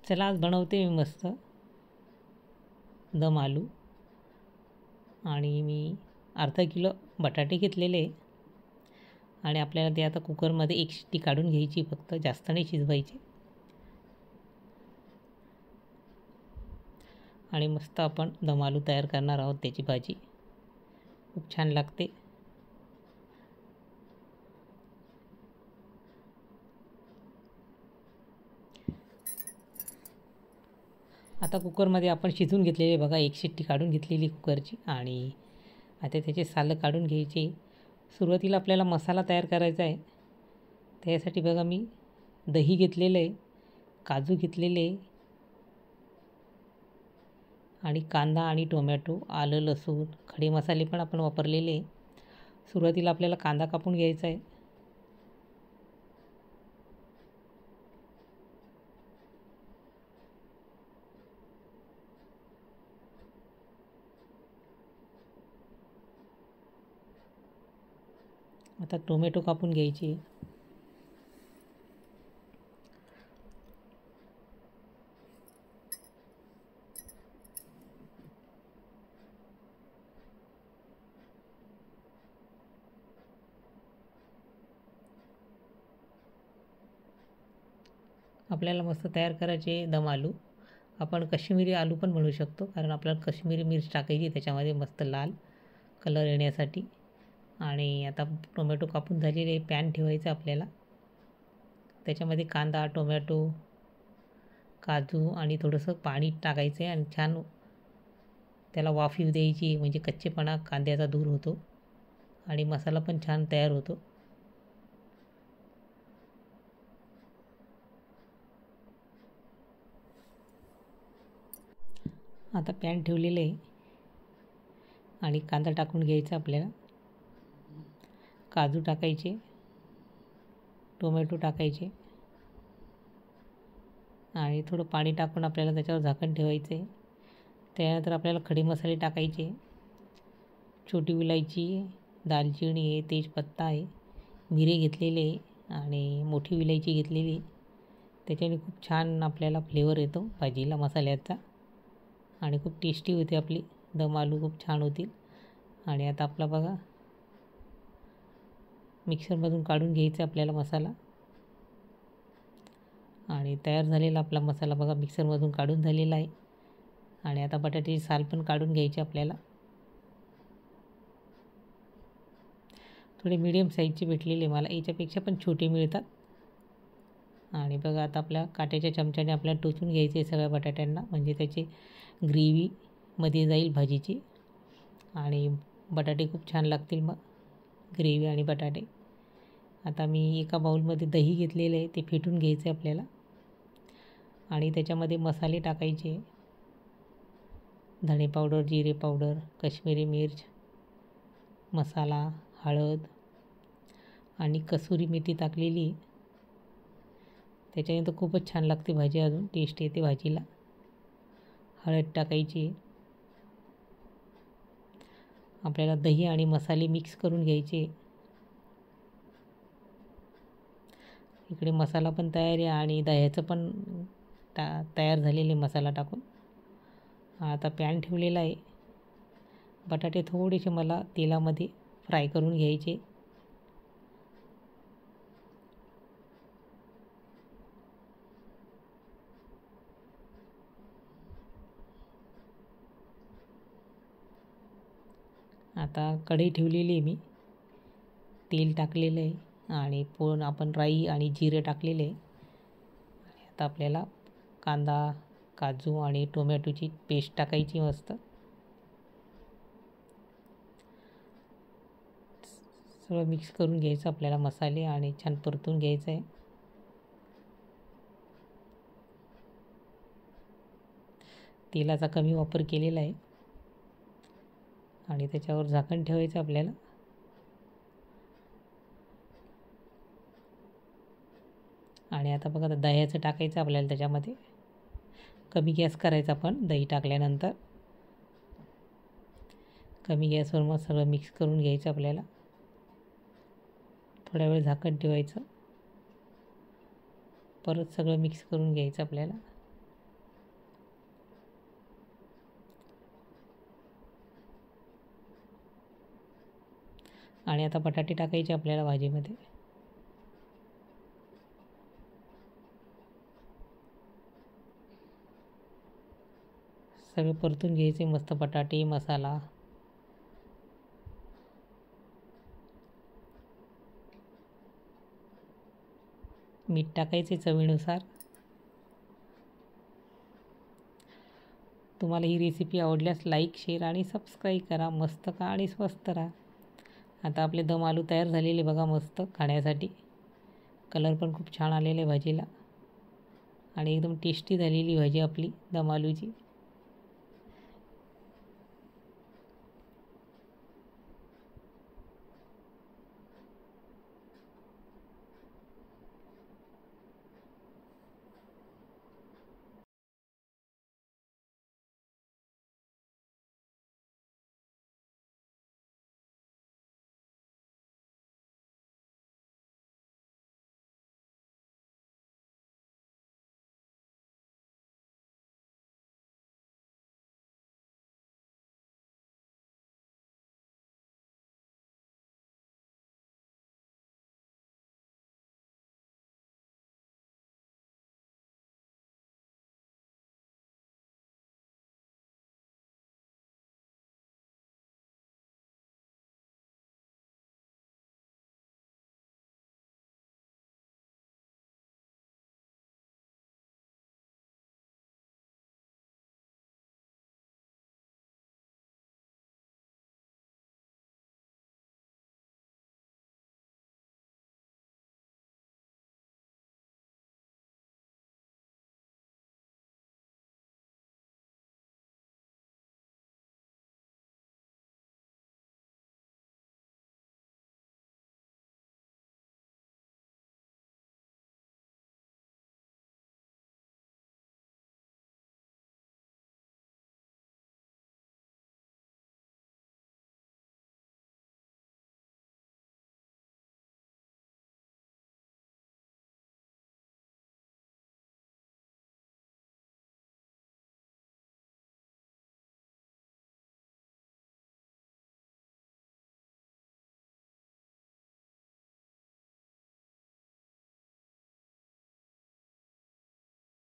चला आज बनवते मी मस्त दम आलू. आणि मी अर्धा किलो बटाटे घेतलेले आणि आपल्याला ते आता कुकरमध्ये एक शिट्टी काढून घ्यायची, फक्त जास्त नाही शिजवायची. आणि मस्त आपण दम आलू तयार करणार आहोत. त्याची भाजी खूप छान लागते. आता कुकरमध्ये आपण शिजवून घेतलेले बघा, एक शिट्टी काढून घेतलेली कुकरची. आणि आता त्याचे सालं काढून घ्यायचे. सुरुवातीला आपल्याला मसाला तयार करायचा आहे. त्यासाठी बघा मी दही घेतलेलं आहे, काजू घेतलेले आणि कांदा आणि टोमॅटो, आलं, लसूण, खडे मसाले पण आपण वापरलेले. सुरुवातीला आपल्याला कांदा कापून घ्यायचा आहे. आता टोमॅटो कापून घ्यायचे. आपल्याला मस्त तयार करायचे दम आलू. आपण काश्मीरी आलू पण बनवू शकतो, कारण आपल्याला काश्मीरी मिर्च टाकायची त्याच्यामध्ये मस्त लाल कलर येण्यासाठी. आणि आता टोमॅटो कापून झालेले पॅन ठेवायचं आपल्याला. त्याच्यामध्ये कांदा, टोमॅटो, काजू आणि थोडंसं पाणी टाकायचं आहे आणि छान त्याला वाफ येऊ द्यायची, म्हणजे कच्चेपणा कांद्याचा दूर होतो आणि मसाला पण छान तयार होतो. आता पॅन ठेवलेलं आहे आणि कांदा टाकून घ्यायचा आपल्याला. काजू टाकायचे, टोमॅटो टाकायचे आणि थोडं पाणी टाकून आपल्याला त्याच्यावर झाकण ठेवायचं आहे. त्यानंतर आपल्याला खडे मसाले टाकायचे. छोटी विलायची, दालचिनी आहे, तेजपत्ता आहे, मिरे घेतलेले आहे आणि मोठी विलायची घेतलेली. त्याच्याने खूप छान आपल्याला फ्लेवर येतो भाजीला मसाल्याचा आणि खूप टेस्टी होते आपली दम आलू, खूप छान होतील. आणि आता आपला बघा मिक्सरमधून काढून घ्यायचा आपल्याला मसाला. आणि तयार झालेला आपला मसाला बघा मिक्सरमधून काढून झालेला आहे. आणि आता बटाट्याची साल पण काढून घ्यायची आपल्याला. थोडे मीडियम साईजचे भेटलेले मला, याच्यापेक्षा पण छोटे मिळतात. आणि बघा आता आपल्या काट्याच्या चमच्याने आपल्याला टोचून घ्यायचे सगळ्या बटाट्यांना, म्हणजे त्याची ग्रेव्हीमध्ये जाईल भाजीची आणि बटाटे खूप छान लागतील मग, ग्रेव्ही आणि बटाटे. आता मी एका बाउलमध्ये दही घेतलेले आहे, ते फेटून घ्यायचे आपल्याला. आणि त्याच्यामध्ये मसाले टाकायचे. धणे पावडर, जिरे पावडर, काश्मीरी मिर्च मसाला, हळद आणि कसुरी मेथी टाकलेली. त्याच्याने तर खूपच छान लागते भाजी, अजून टेस्ट येते भाजीला. हळद टाकायची. आपल्याला दही आणि मसाले मिक्स करून घ्यायचे. इकडे मसाला पण तयार आहे आणि दह्याचं पण तयार झालेले मसाला टाकून. आता पॅन ठेवलेला आहे. बटाटे थोडेसे मला तेलामध्ये फ्राय करून घ्यायचे. आता कढई ठेवलेली आहे मी, तेल टाकलेलं आहे आणि पण आपण राई आणि जिरे टाकलेले आहे. आणि आता आपल्याला कांदा, काजू आणि टोमॅटोची पेस्ट टाकायची मस्त. सगळं मिक्स करून घ्यायचं आपल्याला मसाले आणि छान परतून घ्यायचं आहे. तेलाचा कमी वापर केलेला आहे आणि त्याच्यावर झाकण ठेवायचं आपल्याला. आणि आता बघा दह्याचं टाकायचं आपल्याला त्याच्यामध्ये. कमी गॅस करायचा आपण दही टाकल्यानंतर. कमी गॅसवर मग सगळं मिक्स करून घ्यायचं आपल्याला. थोड्या वेळ झाकण ठेवायचं, परत सगळं मिक्स करून घ्यायचं आपल्याला. आणि आता बटाटे टाकायचे आपल्याला भाजीमध्ये. सगळे परतून घ्यायचे मस्त बटाटे, मसाला. मीठ टाकायचे चवीनुसार. तुम्हाला ही रेसिपी आवडल्यास लाईक, शेअर आणि सबस्क्राईब करा. मस्त खा आणि स्वस्त राहा. आता आपले दम आलू तयार झालेले बघा, मस्त खाण्यासाठी. कलर पण खूप छान आलेले भाजीला आणि एकदम टेस्टी झालेली भाजी आपली दम आलूची.